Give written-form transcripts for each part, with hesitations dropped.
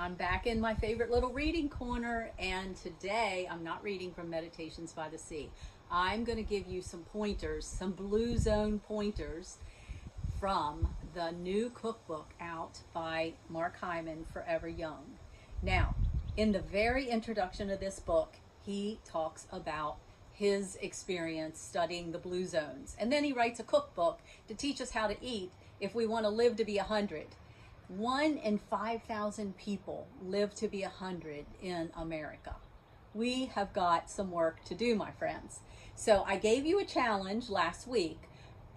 I'm back in my favorite little reading corner, and today I'm not reading from Meditations by the Sea. I'm going to give you some pointers, some Blue Zone pointers from the new cookbook out by Mark Hyman, Forever Young. Now, in the very introduction of this book, he talks about his experience studying the Blue Zones. And then he writes a cookbook to teach us how to eat if we want to live to be 100. 1 in 5,000 people live to be 100 in America. We have got some work to do, my friends. So I gave you a challenge last week.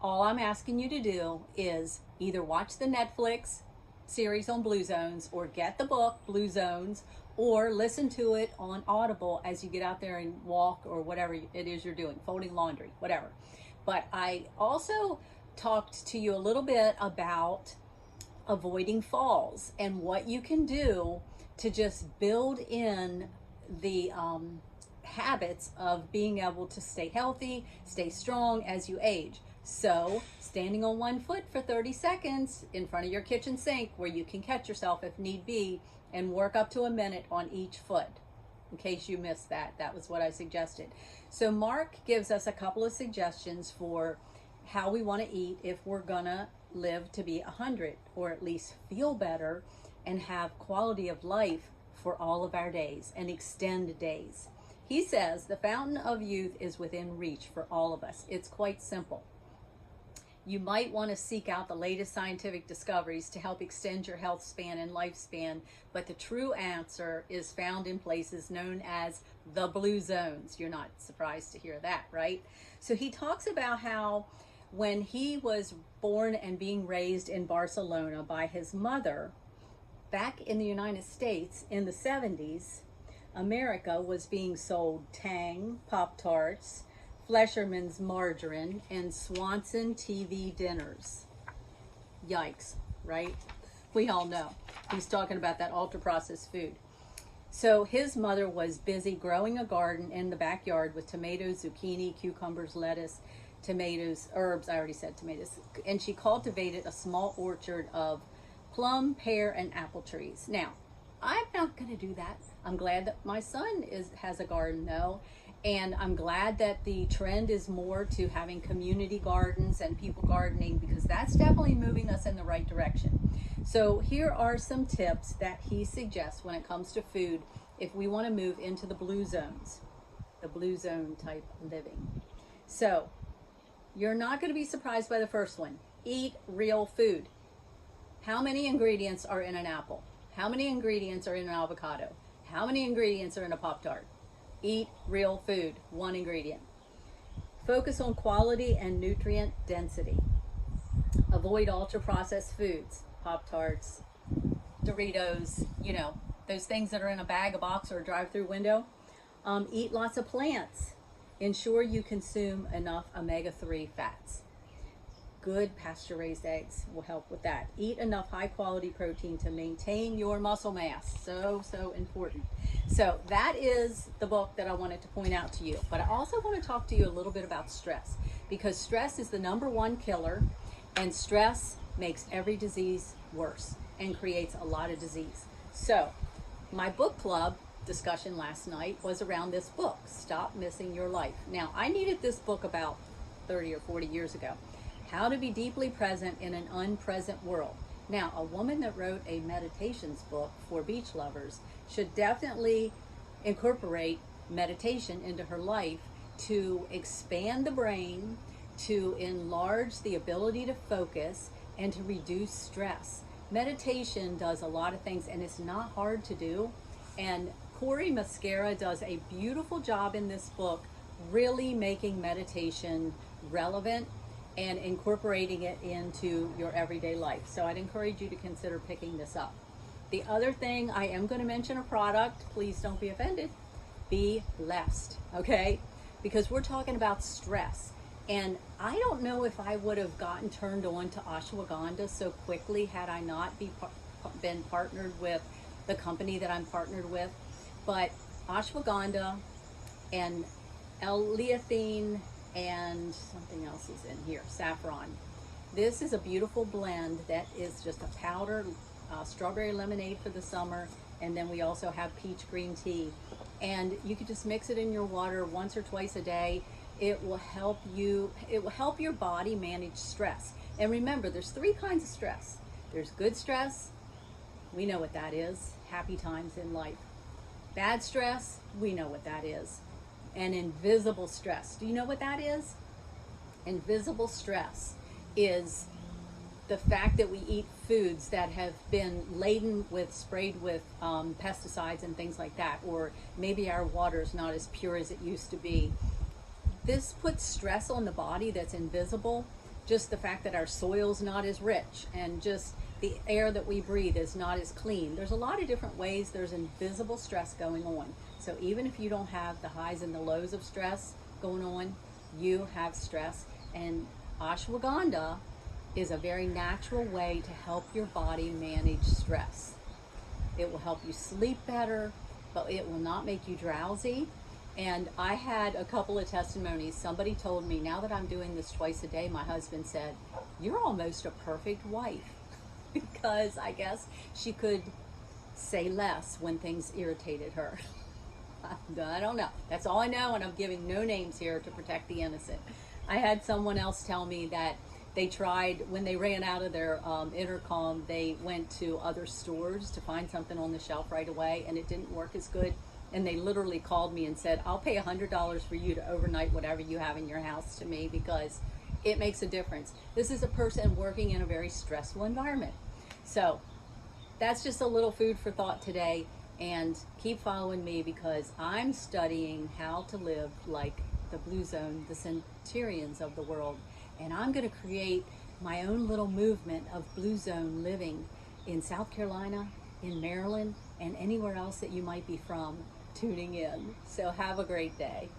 All I'm asking you to do is either watch the Netflix series on Blue Zones or get the book Blue Zones or listen to it on Audible as you get out there and walk or whatever it is you're doing, folding laundry, whatever. But I also talked to you a little bit about avoiding falls and what you can do to just build in the habits of being able to stay healthy, stay strong as you age. So standing on one foot for 30 seconds in front of your kitchen sink where you can catch yourself if need be and work up to a minute on each foot. In case you missed that, that was what I suggested. So Mark gives us a couple of suggestions for how we want to eat if we're gonna live to be 100 or at least feel better and have quality of life for all of our days and extend days. He says the fountain of youth is within reach for all of us. It's quite simple. You might want to seek out the latest scientific discoveries to help extend your health span and lifespan, but the true answer is found in places known as the Blue Zones. You're not surprised to hear that, right? So he talks about how when he was born and being raised in Barcelona by his mother, back in the United States in the 70s, America was being sold Tang, Pop-Tarts, Flesherman's margarine, and Swanson TV dinners. Yikes, right? We all know. He's talking about that ultra-processed food. So his mother was busy growing a garden in the backyard with tomatoes, zucchini, cucumbers, lettuce, tomatoes, herbs, I already said tomatoes, and she cultivated a small orchard of plum, pear, and apple trees. Now, I'm not going to do that. I'm glad that my son has a garden though, and I'm glad that the trend is more to having community gardens and people gardening because that's definitely moving us in the right direction. So here are some tips that he suggests when it comes to food if we want to move into the Blue Zones, the Blue Zone type living. So you're not going to be surprised by the first one. Eat real food. How many ingredients are in an apple? How many ingredients are in an avocado? How many ingredients are in a Pop-Tart? Eat real food, one ingredient. Focus on quality and nutrient density. Avoid ultra-processed foods, Pop-Tarts, Doritos, you know, those things that are in a bag, a box, or a drive-through window. Eat lots of plants. Ensure you consume enough omega-3 fats. Good pasture-raised eggs will help with that. Eat enough high-quality protein to maintain your muscle mass. So important. So that is the book that I wanted to point out to you. But I also want to talk to you a little bit about stress because stress is the #1 killer, and stress makes every disease worse and creates a lot of disease. So my book club discussion last night was around this book, Stop Missing Your Life. Now, I needed this book about 30 or 40 years ago. How to be deeply present in an unpresent world. Now, a woman that wrote a meditations book for beach lovers should definitely incorporate meditation into her life to expand the brain, to enlarge the ability to focus, and to reduce stress. Meditation does a lot of things, and it's not hard to do. And Corey Muscara does a beautiful job in this book, really making meditation relevant and incorporating it into your everyday life. So I'd encourage you to consider picking this up. The other thing, I am going to mention a product. Please don't be offended. Be blessed, okay? Because we're talking about stress. And I don't know if I would have gotten turned on to ashwagandha so quickly had I not been partnered with the company that I'm partnered with. But ashwagandha and L-theanine and something else is in here, saffron. This is a beautiful blend that is just a powder strawberry lemonade for the summer and then we also have peach green tea. And you can just mix it in your water once or twice a day. It will help your body manage stress. And remember, there's three kinds of stress. There's good stress, we know what that is, happy times in life. Bad stress, we know what that is. And invisible stress, do you know what that is? Invisible stress is the fact that we eat foods that have been sprayed with pesticides and things like that, or maybe our water is not as pure as it used to be. This puts stress on the body that's invisible. Just the fact that our soil's not as rich, and just the air that we breathe is not as clean. There's a lot of different ways there's invisible stress going on. So even if you don't have the highs and the lows of stress going on, you have stress. And ashwagandha is a very natural way to help your body manage stress. It will help you sleep better, but it will not make you drowsy. And I had a couple of testimonies. Somebody told me, now that I'm doing this twice a day, my husband said, "You're almost a perfect wife." Because I guess she could say less when things irritated her. I don't know. That's all I know, and I'm giving no names here to protect the innocent. I had someone else tell me that they tried, when they ran out of their intercom, they went to other stores to find something on the shelf right away, and it didn't work as good. And they literally called me and said, "I'll pay $100 for you to overnight whatever you have in your house to me, because it makes a difference." This is a person working in a very stressful environment. So that's just a little food for thought today. And keep following me, because I'm studying how to live like the Blue Zone, the centurions of the world. And I'm going to create my own little movement of Blue Zone living in South Carolina, in Maryland, and anywhere else that you might be from tuning in. So have a great day.